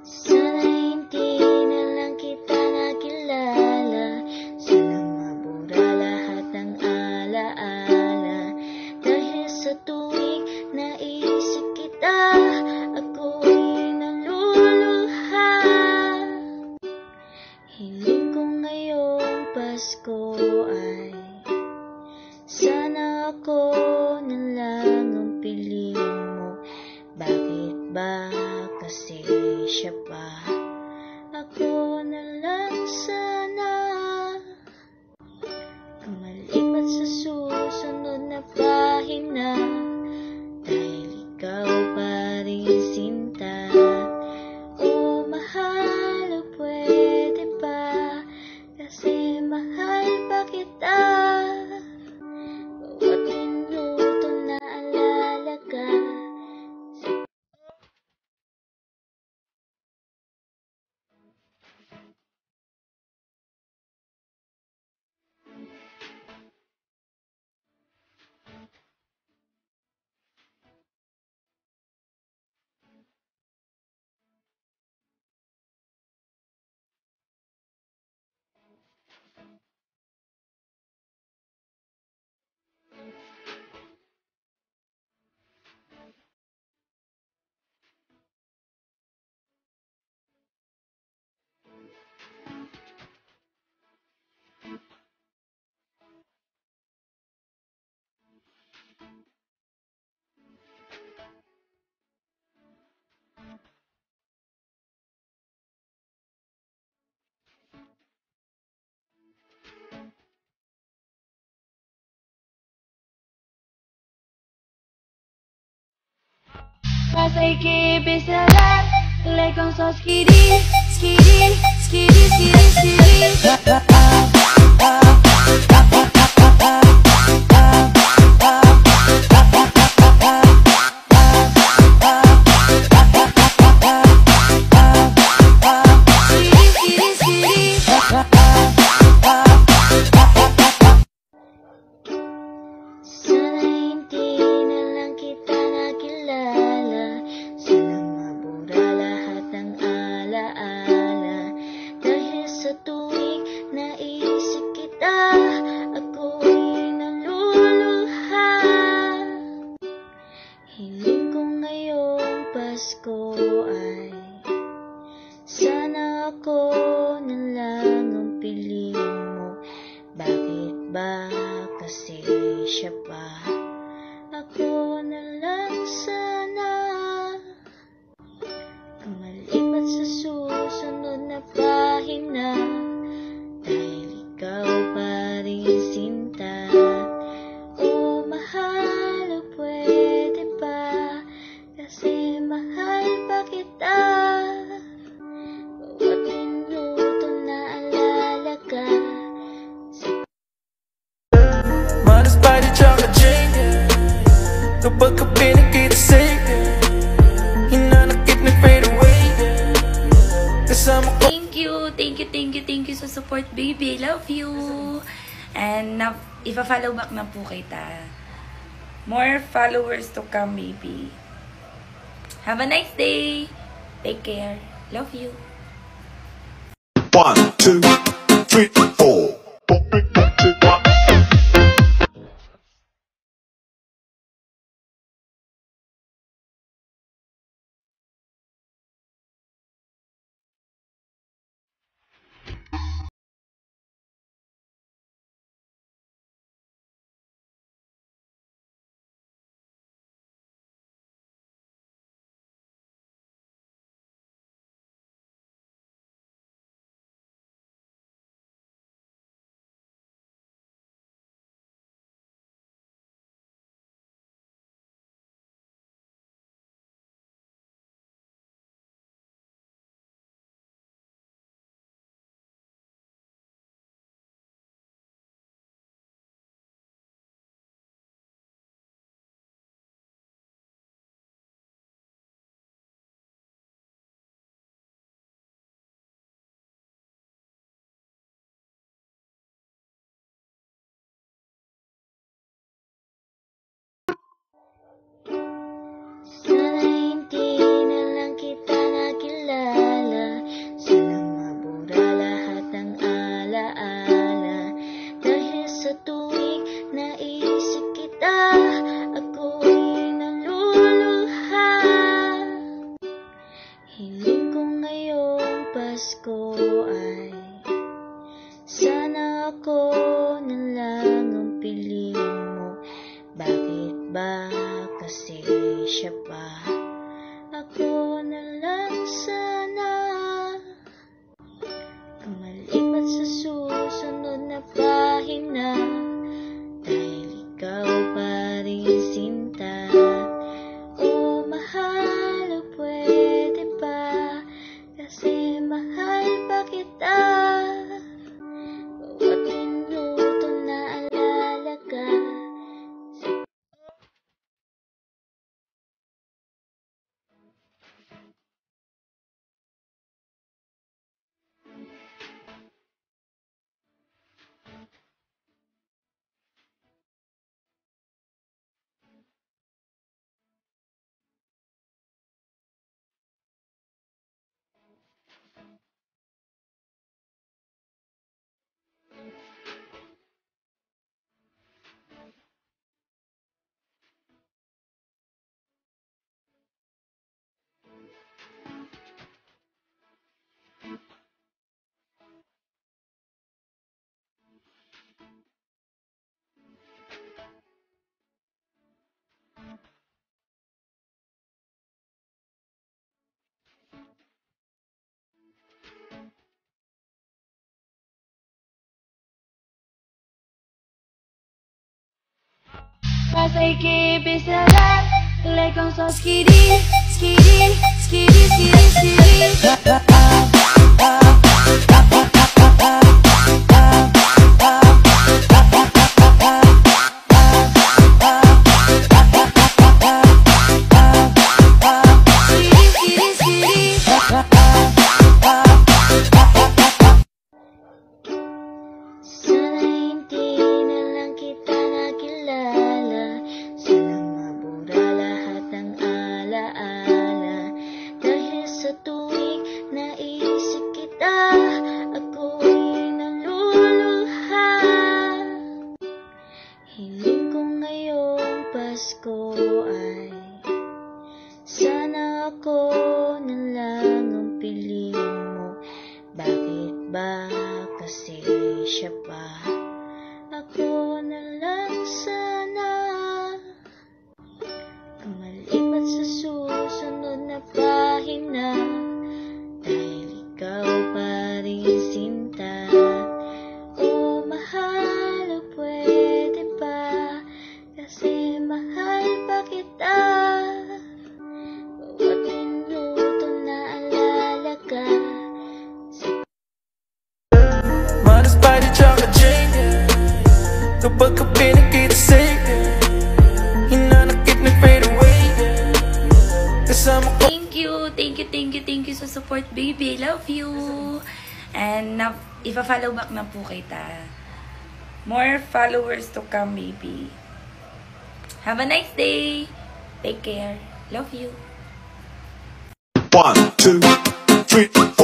Sana hindi na lang kita nakilala, sanang mabura lahat ng alaala. Dahil sa tuwing naisip kita, ako'y naluluha. Hiling ko ngayong Pasko ay sana ako na lang ang piliin mo. Bakit ba kasi siya pa? Ako na lang sana ang malipat sa susunod na pahina. Dahil ikaw pa rin sinta. O mahal, o pwede pa, kasi mahal pa kita. Bawat minuto na alala ka. Masay kibisalan, lekong so skiri, skiri, skiri, skiri, skiri. Sana hindi na lang kita nakilala, sanang mabura lahat ng alaala. Dahil sa tuwing naisip kita, ako'y naluluha. Hiling ko ngayong Pasko ay sana ako na lang ang piliin mo. Bakit ba kasi siya pa? Ako na lang sana ang malipat sa susunod na pahina. Dahil ikaw pa rin sinta. O mahal, o pwede pa, kasi mahal pa kita. Bawat minuto na alala ka. Manas pa di tsaka Jane. Kapag ka pinagkita sa'yo, hinanakit na fade away. Kasama ko. Thank you sa support, baby. Love you. And ipa-follow back na po kita. More followers to come, baby. Have a nice day. Take care. Love you. 1, 2, 3, 4. say keep it alive. Like I'm so skitty, skitty, skitty, skitty, skitty. Sana hindi na lang kita nakilala. Sana mabura lahat ng alaala. Dahil sa tuwing naisip kita, ako'y naluluha. Hiling ko ngayong Pasko ay sana ako na lang ang piliin mo. Bakit ba kasi siya pa? Ako na lang sana ang malipat sa susunod na pahina. Dahil ikaw pa rin sinta. O mahal, o pwede pa, kasi mahal pa kita. Bawat minuto na alala ka. Manas pa di tsaka Jane. Kapag ka pinagkita-say, hinanakit na fade away. Kasama ko. Thank you sa support, baby. I love you. And ipa-follow back na po kita. More followers to come, baby. Have a nice day. Take care. Love you. 1, 2, 3